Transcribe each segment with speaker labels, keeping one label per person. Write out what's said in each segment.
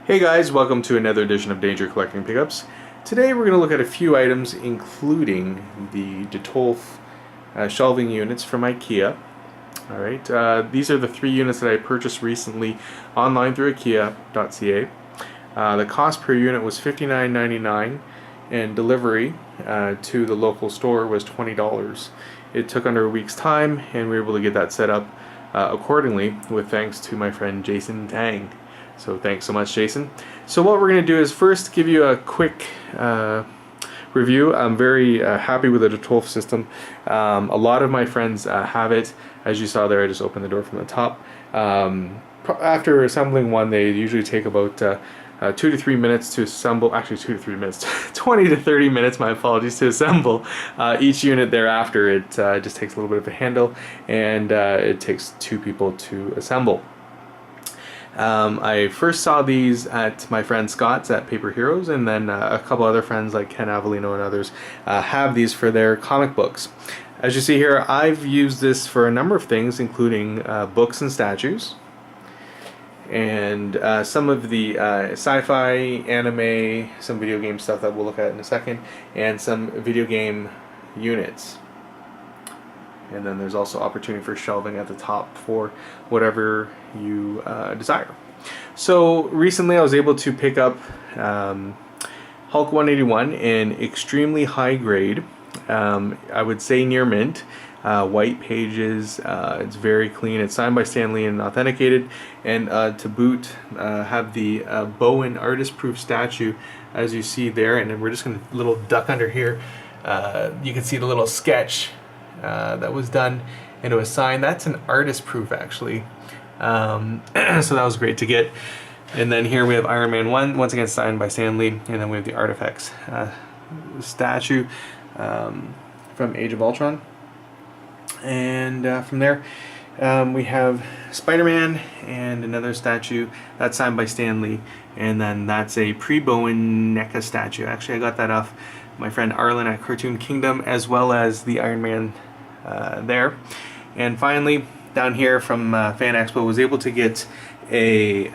Speaker 1: Hey guys, welcome to another edition of Danjer Collecting Pickups. Today we're going to look at a few items including the Detolf shelving units from Ikea. Alright, these are the 3 units that I purchased recently online through Ikea.ca. The cost per unit was $59.99 and delivery to the local store was $20. It took under a week's time and we were able to get that set up accordingly with thanks to my friend Jason Tang. So thanks so much, Jason. So what we're going to do is first give you a quick review. I'm very happy with the Detolf system. A lot of my friends have it. As you saw there, I just opened the door from the top. After assembling one, they usually take about 2 to 3 minutes to assemble. Actually, 2 to 3 minutes, 20 to 30 minutes. My apologies, to assemble each unit. Thereafter, it just takes a little bit of a handle, and it takes 2 people to assemble. I first saw these at my friend Scott's at Paper Heroes, and then a couple other friends like Ken Avellino and others have these for their comic books. As you see here, I've used this for a number of things, including books and statues, and some of the sci-fi, anime, some video game stuff that we'll look at in a second, and some video game units. And then there's also opportunity for shelving at the top for whatever you desire. So recently I was able to pick up Hulk 181 in extremely high grade. I would say near mint. White pages. It's very clean. It's signed by Stan Lee and authenticated. And to boot, have the Bowen artist proof statue, as you see there. And then we're just going to little duck under here. You can see the little sketch that was done into a sign. That's an artist proof, actually. So that was great to get. And then here we have Iron Man 1, once again signed by Stan Lee. And then we have the Artifacts statue from Age of Ultron. And from there we have Spider-Man and another statue that's signed by Stan Lee. And then that's a pre-Bowen NECA statue. Actually, I got that off my friend Arlen at Cartoon Kingdom, as well as the Iron Man there. And finally, down here from Fan Expo, was able to get a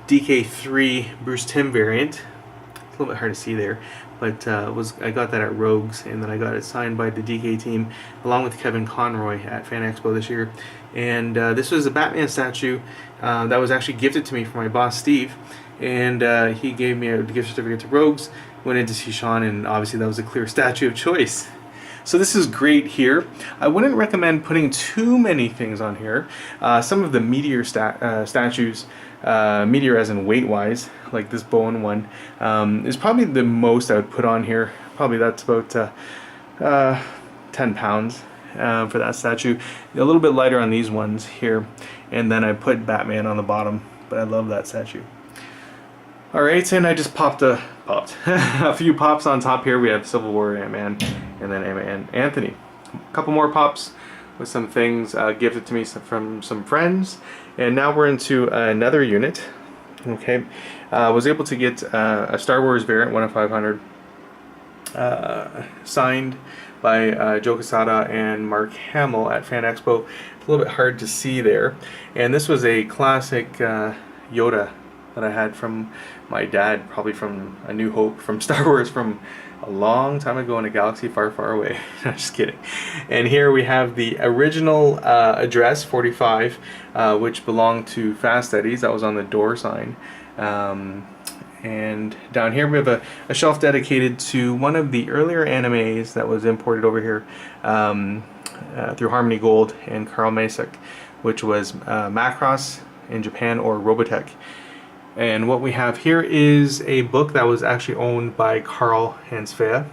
Speaker 1: DK3 Bruce Timm variant. It's a little bit hard to see there, but I got that at Rogues, and then I got it signed by the DK team along with Kevin Conroy at Fan Expo this year. And this was a Batman statue that was actually gifted to me from my boss Steve, and he gave me a gift certificate to Rogues. Went in to see Sean, and obviously that was a clear statue of choice. So this is great here. I wouldn't recommend putting too many things on here. Some of the meteor statues, meteor as in weight-wise, like this Bowen one, is probably the most I would put on here. Probably that's about 10 pounds for that statue. A little bit lighter on these ones here. And then I put Batman on the bottom, but I love that statue. Alright, and I just popped a few pops on top here. We have Civil War Ant-Man, and then Ant-Man Anthony. A couple more pops with some things gifted to me from some friends. And now we're into another unit. Okay, was able to get a Star Wars variant 1 of 500 signed by Joe Quesada and Mark Hamill at Fan Expo. A little bit hard to see there. And this was a classic Yoda that I had from my dad, probably from A New Hope, from Star Wars, from a long time ago in a galaxy far, far away. Just kidding. And here we have the original address, 45, which belonged to Fast Eddie's. That was on the door sign. And down here we have a shelf dedicated to one of the earlier animes that was imported over here through Harmony Gold and Carl Masek, which was Macross in Japan, or Robotech. And what we have here is a book that was actually owned by Carl and Svea.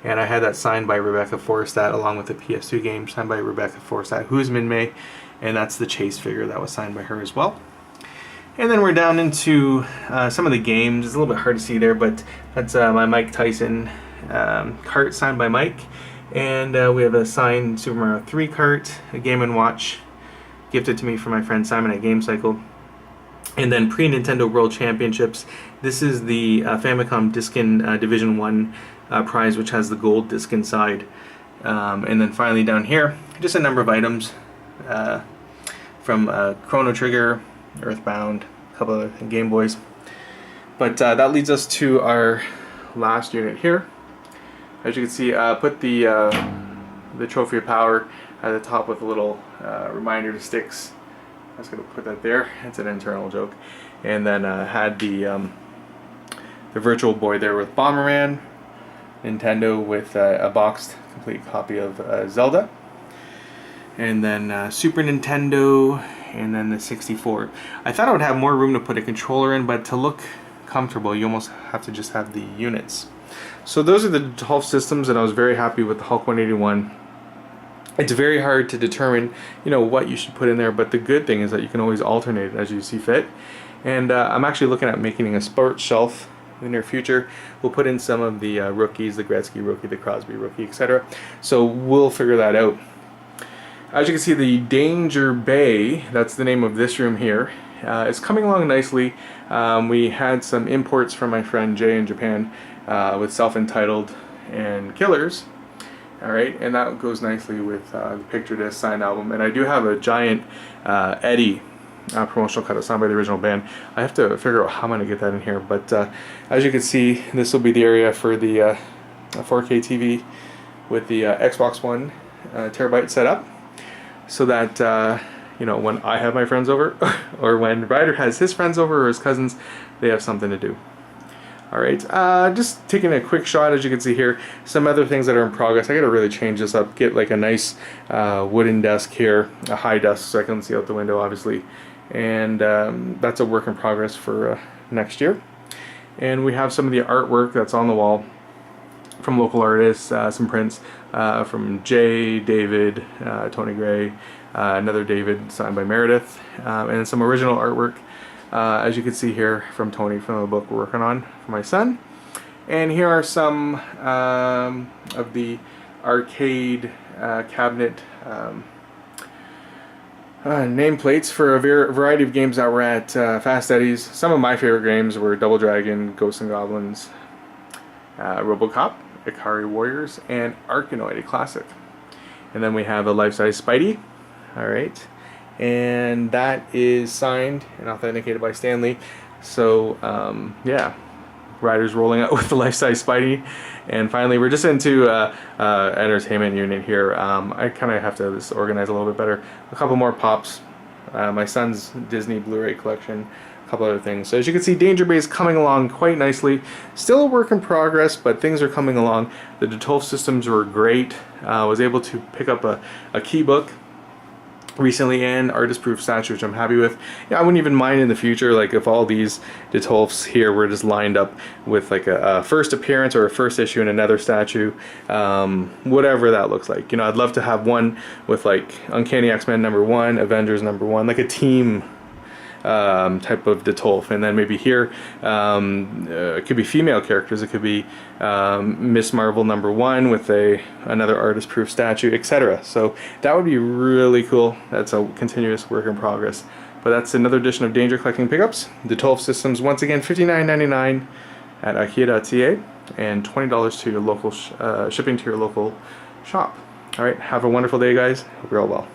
Speaker 1: And I had that signed by Rebecca Forrestad, along with the PS2 game signed by Rebecca Forrestad, who's Min May. And that's the Chase figure that was signed by her as well. And then we're down into some of the games. It's a little bit hard to see there, but that's my Mike Tyson cart signed by Mike. And we have a signed Super Mario 3 cart, a Game & Watch, gifted to me from my friend Simon at Game Cycle. And then pre-Nintendo World Championships. This is the Famicom Diskin Division 1 prize, which has the gold disc inside. And then finally down here, just a number of items from Chrono Trigger, Earthbound, a couple of Game Boys. But that leads us to our last unit here. As you can see, put the trophy of power at the top with a little reminder to sticks. I was going to put that there. It's an internal joke. And then had the Virtual Boy there with Bomberman, Nintendo with a boxed complete copy of Zelda, and then Super Nintendo, and then the 64. I thought I would have more room to put a controller in, but to look comfortable, you almost have to just have the units. So those are the Detolf systems, and I was very happy with the Hulk 181. It's very hard to determine, you know, what you should put in there, but the good thing is that you can always alternate it as you see fit. And I'm actually looking at making a sports shelf in the near future. We'll put in some of the rookies, the Gretzky rookie, the Crosby rookie, etc. So we'll figure that out. As you can see, the Danjer Bay, that's the name of this room here, is coming along nicely. We had some imports from my friend Jay in Japan with Self-Entitled and Killers. Alright, and that goes nicely with the Picture Disc signed album. And I do have a giant Eddie promotional cut signed by the original band. I have to figure out how I'm going to get that in here. But as you can see, this will be the area for the 4K TV with the Xbox One terabyte setup. So that, you know, when I have my friends over, or when Ryder has his friends over, or his cousins, they have something to do. Alright, just taking a quick shot. As you can see here, some other things that are in progress. I gotta really change this up, get like a nice wooden desk here, a high desk so I can see out the window obviously, and that's a work in progress for next year. And we have some of the artwork that's on the wall from local artists, some prints from Jay, David, Tony Gray, another David signed by Meredith, and some original artwork, as you can see here, from Tony from the book we're working on for my son. And here are some of the arcade cabinet nameplates for a variety of games that were at Fast Eddie's. Some of my favorite games were Double Dragon, Ghosts and Goblins, RoboCop, Ikari Warriors, and Arkanoid, a classic. And then we have a life-size Spidey. Alright, and that is signed and authenticated by Stanley. So yeah, Ryder's rolling out with the life-size Spidey. And finally, we're just into entertainment unit here. I kind of have to just organize a little bit better. A couple more pops, my son's Disney Blu-ray collection, a couple other things. So as you can see, Danjer Bay is coming along quite nicely. Still a work in progress, but things are coming along. The Detolf systems were great. I was able to pick up a key book recently and artist proof statue, which I'm happy with. Yeah, I wouldn't even mind in the future, like if all these Detolfs here were just lined up with like a first appearance or a first issue in another statue, whatever that looks like. You know, I'd love to have one with like Uncanny X-Men #1, Avengers #1, like a team type of Detolf. And then maybe here it could be female characters, it could be Miss Marvel #1 with another artist proof statue, etc. So that would be really cool. That's a continuous work in progress. But that's another edition of Danjer Collecting Pickups. Detolf systems, once again, $59.99 at Ikea.ca and $20 to your local shipping to your local shop. Alright, have a wonderful day, guys. Hope you're all well.